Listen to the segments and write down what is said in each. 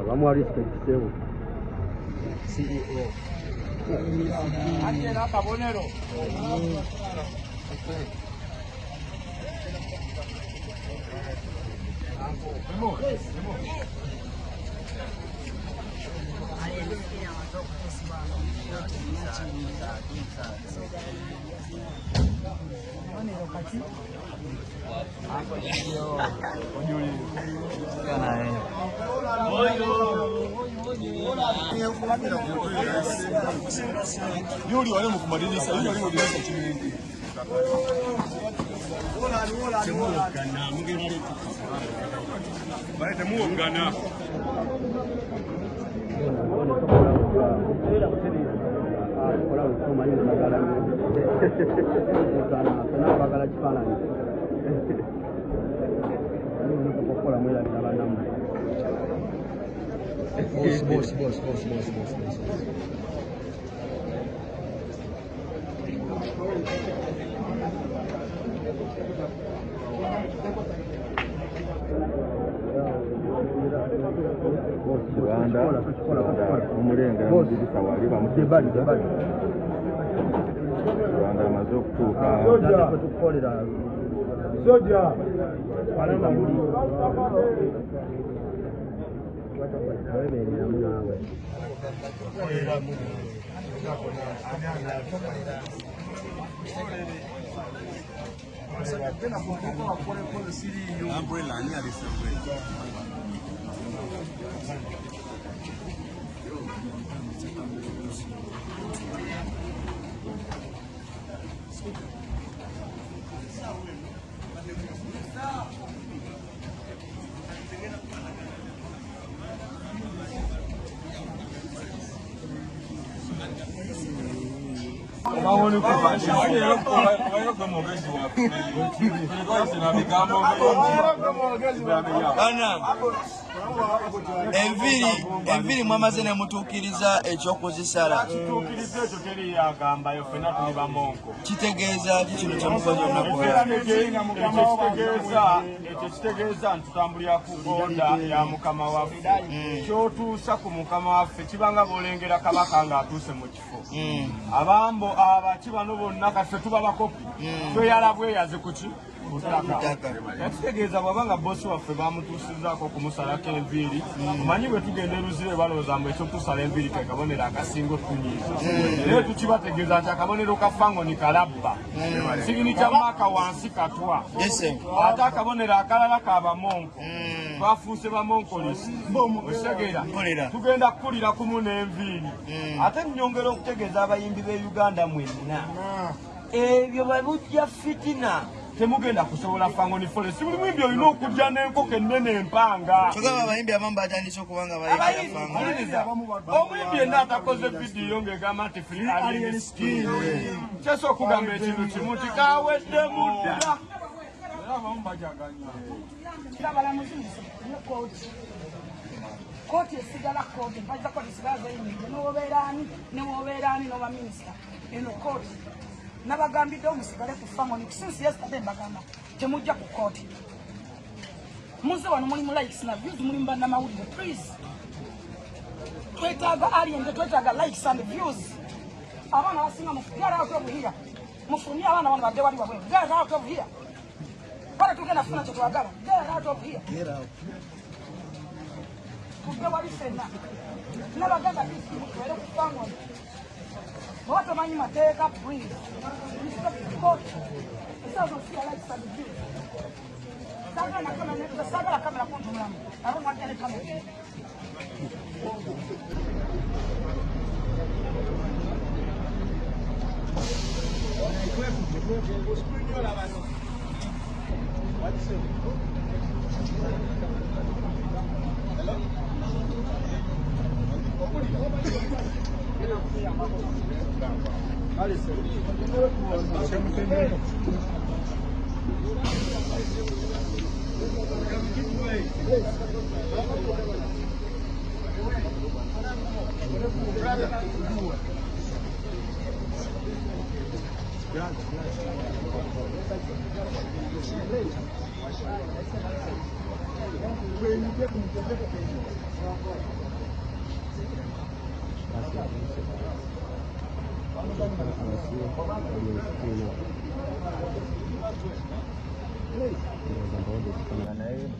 Vamos a respectar CEO. Aquí en Atabonero. Yuri wale mukumaliza, yuri wale mukumaliza chini. Baada muungana. Boss. Umurenga mudirisa wali bamutebaza Rwanda amaze okutuuka tukolera soja balamba muri weberera munawe Umbrella ni alisemwe. Mahoni kwa shule kwa mwogezi wa kwa sinabigambo enviri mwamaze ne mutukiriza ekyokozesala kitukiriza ekyo teri yagamba yo fena tuli bamonko kitegeeza kino kyamukoze onakola ekitegeeza ntutambulira ku boda ya mukama waffe kyotuusa ku mukama waffe kibanga bolengera kabaka nga atuuse mu kifo abambo abaki bano bonna kaffe tuba bakopi tweyalabweyaze kuki yakitegeeza bwabanga bosi waffe bamutuusizaako kumusalako enviiri omanyi bwe tugenda eruzire balowooza mbu ekyotusala enviiri ke kabonero akasinga otunyiiza naye tukibategeeza nti akabonero ka fangoni kalabba sigini kya maaka wansi katwa ate akabonero akalala ka bamonko twafuuse bamonkolesi osegeera tugenda kukulira kumu n'enviiri ate nnyongera okutegeeza abayimbi b'e Uganda mwenna ebyo babujja fitina temugenda kusobola fangoni forest buli mwimbi olina okujja n'enkoko ennene empanga tugaba abayimbi abamu batandise okubanga bayimbi omwimbi yenna atakoze vidiyo ng'egamba nti free alien skin kyesa okugamba ekintu kimu nti kawedde mudda kooti esigala kooti mpazza kooti esigala zayimiridde newobeeraani n'oba minisita eno kooti nabagambidde omusigale ku fangoni since yesterday mbagamba temujja ku kooti muze wano mulimu likes na views mulimu bannamawulire please twetaaga alien tetwetaaga likes and views abaana basinga get out of here mufulumye abaana bano badde wali wabwe get out of here pale tugenda funa kye twagala get out of here tudde wali fenna nabagamba tuwere ku fangoni what am I in my take up breathe? You stop the court. It doesn't feel like something. Saga camera control. I don't want any camera.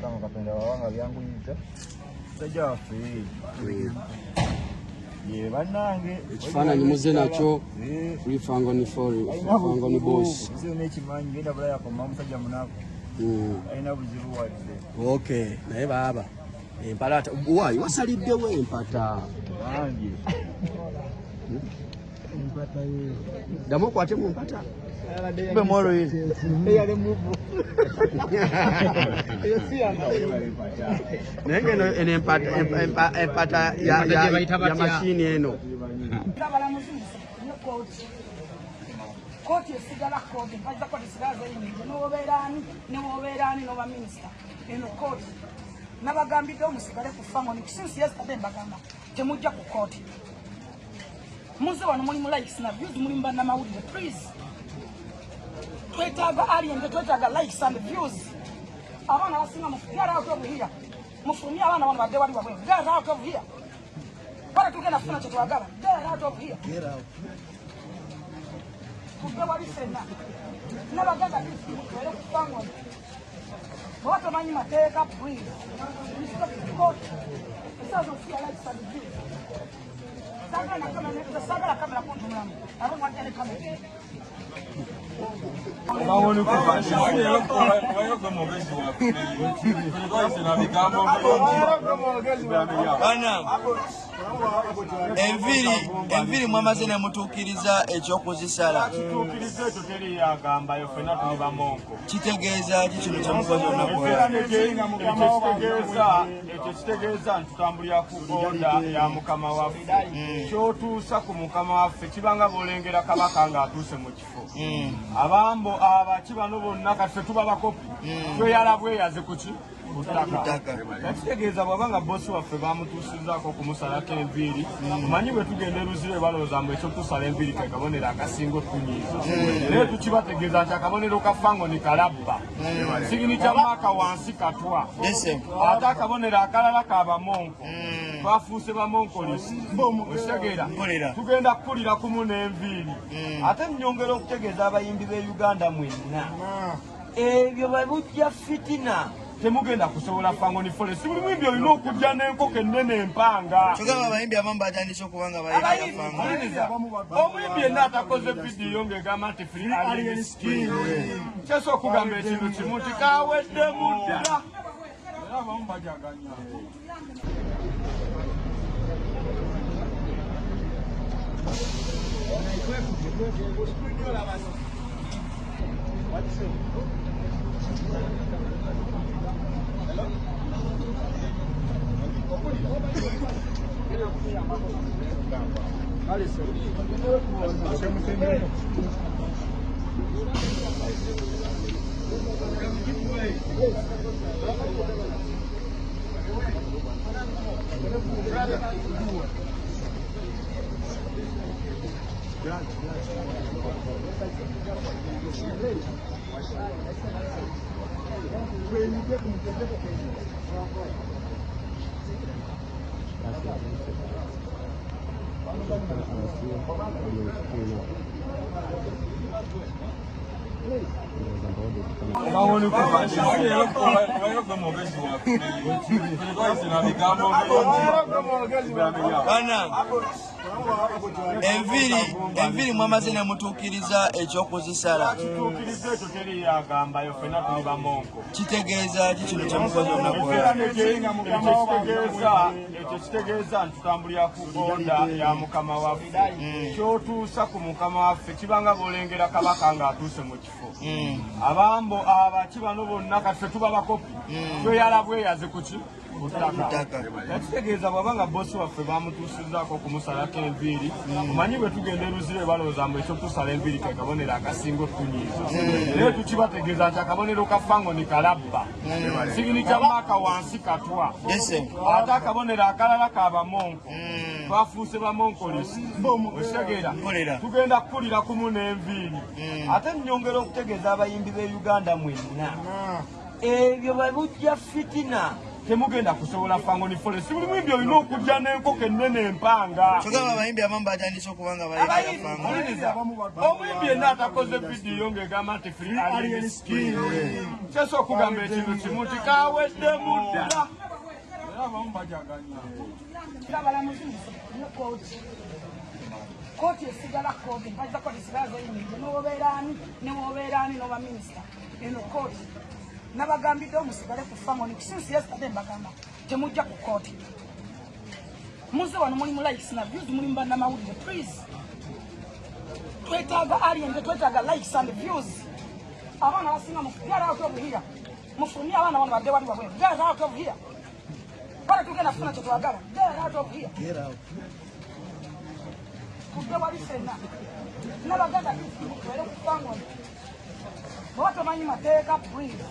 kama kapenda wawanga vyangu hizo tajafi ye banange ekifaananyi muze nakyo Lufango ni fori Lufango ni boss nekimanyi genda bula yakoma omusajja munako alina buzibu wadde okay naye baaba empalata waayi wasaliddewo empata bangi empata ye ddamu okwate mu mpata be moro hizi eyale muvu naye eno empata ya mashini eno kooti esigala kooti mpazza kooti esigala zayimiridde n'owobeeraani n'oba minisita eno kooti nabagambidde musigale ku famoni kisinsi yesterday mbagamba temujja ku kooti muze wano mulimu likes na views mulimu bannamawulire please twetaaga alienge twetaaga likes and views abaana basinga get out of here mufulumye abaana bano badde wali wabwe get out of here pale tugenda kufuna kye twagala get out of here tuve wali fenna nabagamba twere ku famoni bwe tomanyi mateeka please stop the court esazofia likes and views sagala kamera kuntunamu abamwadde kamera enviri mwamaze ne mutuukiriza ekyokuzisala kitegeeza ki kino kyemukoze olunaku ekyo kitegeeza ntutambulira ku oda ya mukama waffe kyotuusa ku mukama waffe kibanga bwolengera kabaka ng'atuuse mu kifo abambo abaki bano bonna kati tuba bakopi tweyala bweyaze kuki kutaka ekitegeeza bwabanga bosi waffe bamutuusizzaako okumusalako enviiri omanyi bwe tugenda eruzire balowooza mbu ekyotusala enviiri ke kabonero akasinga otunyiiza naye tukibategeeza nti akabonero ka fangoni kalabba sigini kya maaka wansi katwa ate akabonero akalala ka bamonko twafuuse bamonkolisi ekitegeera tugenda kukulira kumu n'enviiri ate nnyongera okutegeeza abayimbi b'e Uganda mwenna ebyo babujja fitina temugenda kusobola fangoni fole si buli mwimbi olina okujja n'enkoko ennene empanga tugamba abayimbi abamu batandise okubanga bayimba omuyimbi yenna atakoze vidiyo ng'egamba nti free alien skin kyesa okugamba ekintu kimu nti kawedde mudda era abamu bajaganya enviri mwamaze ne mutuukiriza ekyokuzisala kitegeeza ki kino kyemukoze olunaku ekyo kitegeeza ntutambulira ku oda ya mukama waffe kyotuusa ku mukama waffe kibanga bwolengera kabaka ng'atuuse mu kifo abambo abaki bano bonna kati tuba bakopi tweyala bweyaze kuki Butaka. Ekitegeeza bw'abanga bossi waffe bamutuusizzaako okumusalako enviiri. Omanyi bwe tugenda eruzire balowooza mbu ekyo tusala enviiri ke kabonero akasinga otunyiiza. Naye tukibategeeza nti akabonero ka fangoni kalabba. Sigini kya maaka wansi katwa. Ate akabonero akalala ka bamonko. Twafuuse bamonkolesi. Otegeera. Tugenda kukulira kumu n'enviiri. Ate nnyongera okutegeeza abayimbi b'e Uganda mwenna. Ebyo babujja fitina. Temugenda kusobola fangoni forest. Buli mwimbi olina okujja n'enkoko ennene empanga. Kyokka abayimbi abamu batandise okubanga bayagala fangoni. Omwimbi yenna atakoze vidiyo ng'egamba nti free alien skin. Kyesa okugamba ekintu kimu nti kaawedde mudda. Kooti esigala kooti mpazza kooti esigala zeyimiridde n'obeeraani n'oba minisita eno kooti nabagambidde musigale ku fangoni since yesterday mbagamba temujja ku kooti muze wano mulimu likes na views mulimu bannamawulire please twetaaga alienge twetaaga likes and views abaana basinga get out of here mufulumye abaana bano badde wali wabwe get out of here kale tugenda kufuna kye twagala get out of here kudde wali fenna nabaganda tubeere ku fangoni bw'oba tomanyi mateeka please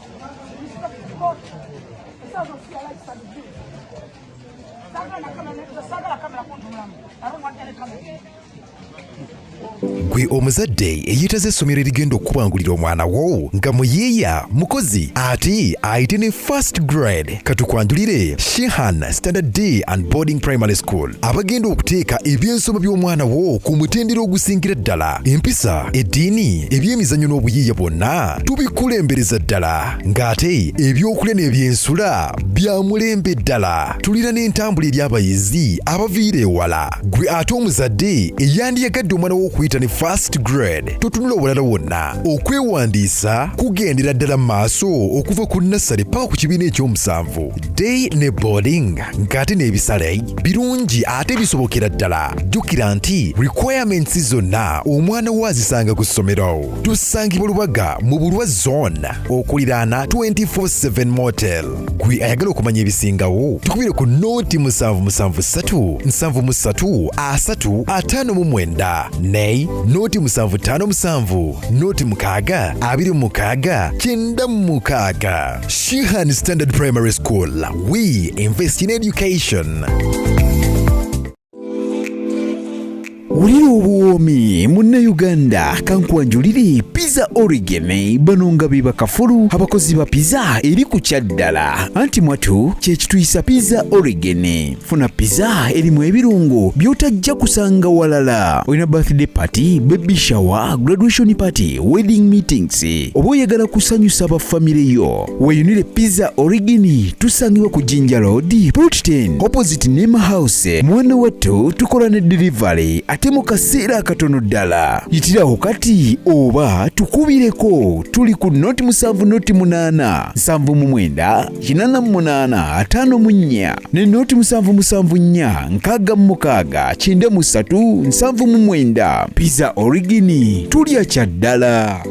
Gwe omuzadde eyeetaze essomero erigenda okubangulira omwana wo nga muyiiya mukozi ate ayite ne first grade katukwanjulire Shehan Standard Day and Boarding Primary School abagenda okuteeka ebyensoma by'omwana wo ku mutendera ogusingira ddala empisa eddiini ebyemizannyo n'obuyiiya bwonna tubikulembereza ddala ng'ate ebyokulya n'ebyensula bya mulembe ddala tulina n'entambula eri abayizi abaviira ewala gwe ate omuzadde eyandiyagadde omwana wo okuyita ne first grade totunula obulala wonna okwewandiisa kugendera ddala maaso okuva ku nassale paka ku kibiina ekyomusanvu day ne boarding ng'ate n'ebisale birungi ate bisobokera ddala jjukira nti requirements zonna omwana wo azisanga ku ssomero tusangibwa Lubaga mu Bulwa zone okuliraana 24/7 motel gwe ayagala okumanya ebisingawo tukubire ku nooti 773 73 359 ne nooti 757 nooti 6 26 96 Shehan Standard Primary School. We invest in education. Wulira obuwoomi munnayuganda kankwanjulire pizza origin bano nga be bakafulu abakozi ba pizza eri ku kyaddala anti mwatu kyekituyisa pizza origin funa pizza erimu ebirungo by'otajja kusanga walala olina birthday party baby shower graduation party wedding meetings oba oyagala kusanyusa bafamire yo weyunire pizza origin tusangibwa ku Jinja Road Plot 10 opposite Nema House mwana wattu tukola ne delivery mu kaseera katono ddala yitiraho kati oba tukubireko tuli ku noti 7 noti 8 7 8 8 ne noti 7 6 pizza origin tulya kyaddala.